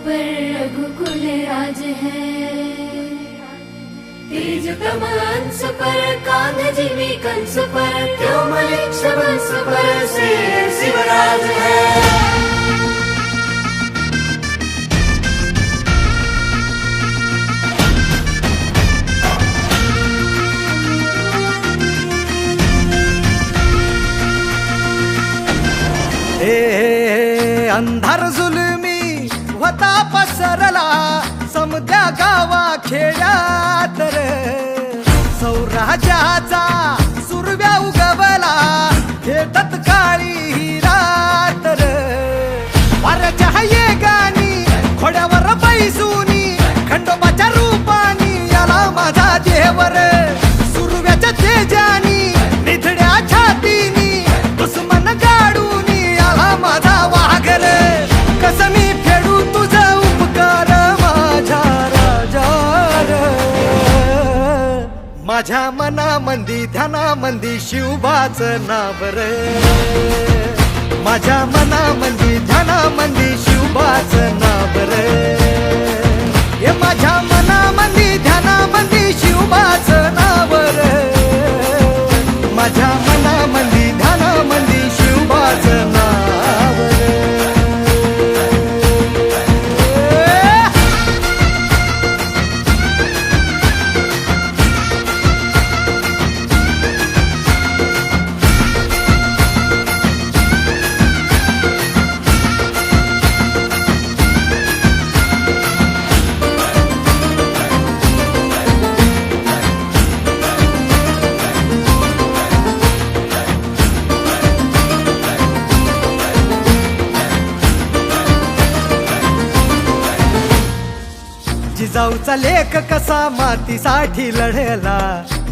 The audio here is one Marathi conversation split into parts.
पर रघुकुल राज है। तेज तम अंश पर कांध जिमी कंस पर, क्यों मलिक सबंस पर से शिवराज है। अंधार जुलमी होता पसरला समद्या गावा खेड्यात रे, सौराज्याचा सुरव्या उगवला हे तत्काळी रात रे। वाऱ्याच्या येगानी घोड्यावर बैसूनी खंडोबाच्या रूपानी आला माझा देवर, सुरव्याच्या तेजानी निधड्या छातीनी दुश्मन गाडूनी आला माझा वाघर। कसं मी फेडू तुझा उपकार माझ्या राजा रे, माझ्या मनामंदी ध्यानामंदी शिवबाचं नाव रे, माझ्या मनामंदी ध्यानामंदी शिवबाचं नाव रे। हे माझ्या मनामंदी ध्यानामंदी शिवबाचं नाव रे, माझ्या मनामंदी ध्यानामंदी शिवबाचं नाव रे। जिजाऊचा लेख कसा मातीसाठी लढला,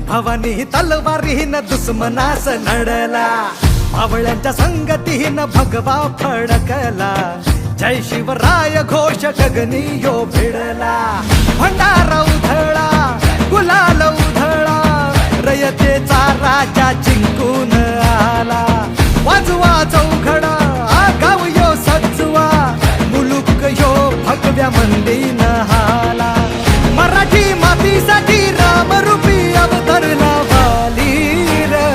भवानी तलवारीन दुश्मनास नडला, मावळ्यांच्या संगतीन भगवा फडकला, जय शिवराय घोष गगनी यो भिडला। भंडारा उधळा गुलाल उधळा, रयतेचा राजा जिंकून आला, वाजवा चौघडा गाव यो सजवा, मुलुक यो भगव्या मंदीन हाला। मराठी मातीसाठी रामरूपी अवतरला वाली रे,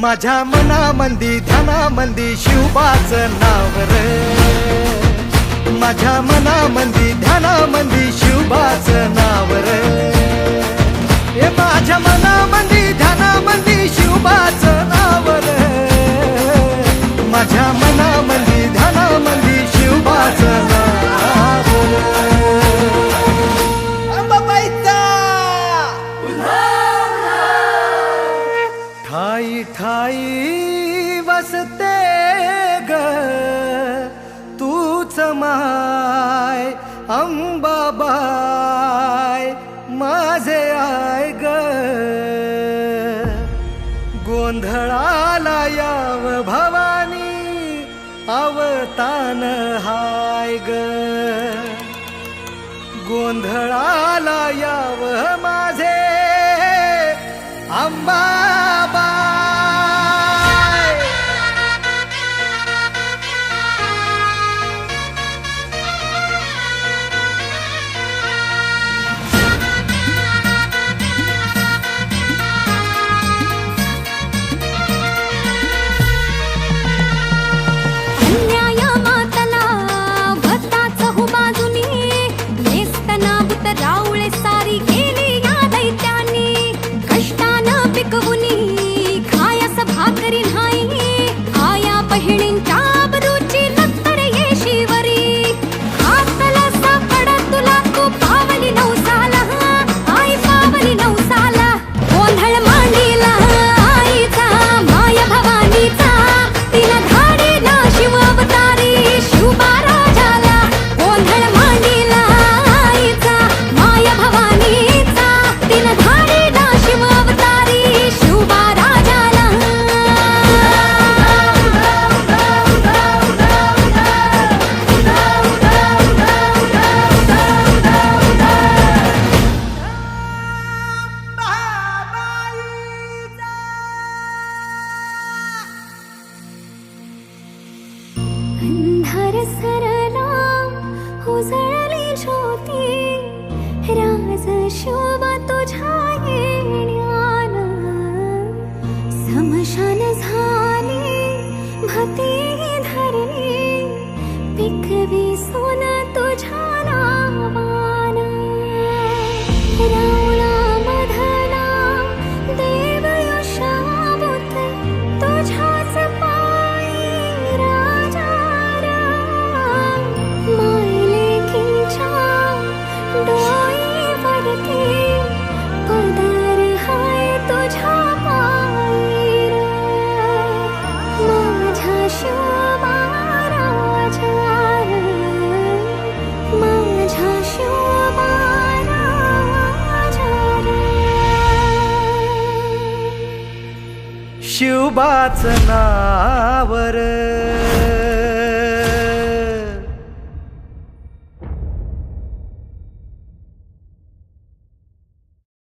माझ्या मनामंदी ध्यानामंदी शिवबाचं नाव रे, माझ्या मनामंदी ध्यानामंदी शिवबाचं नाव रे। हे माझ्या मनामंदी ध्यानामंदी शिवबाचं नाव रे, माझ्या मनामंदी ध्यानामंदी शिवबाचं नाव रे। अंबाबाईचा ठाई ठाई वसते ग तूच माय, अंबाबाई माझे आय ग, गोंधळाला याव भवानी अवतान हाय ग, गोंधळाला याव माझे अंबाबाई। रावळे सारी गेली या दैत्यानी, कष्टानं पिकवून देवी सोन तुझ्या नावान रावळा मधला देव यशावते तुझ्याच पायी राजा मायलेकीच्या डोईवरती पदर हाय तुझ्या पायी माझ्या शोभा राजा माझ्या शोभा राजा शिवबाचं नाव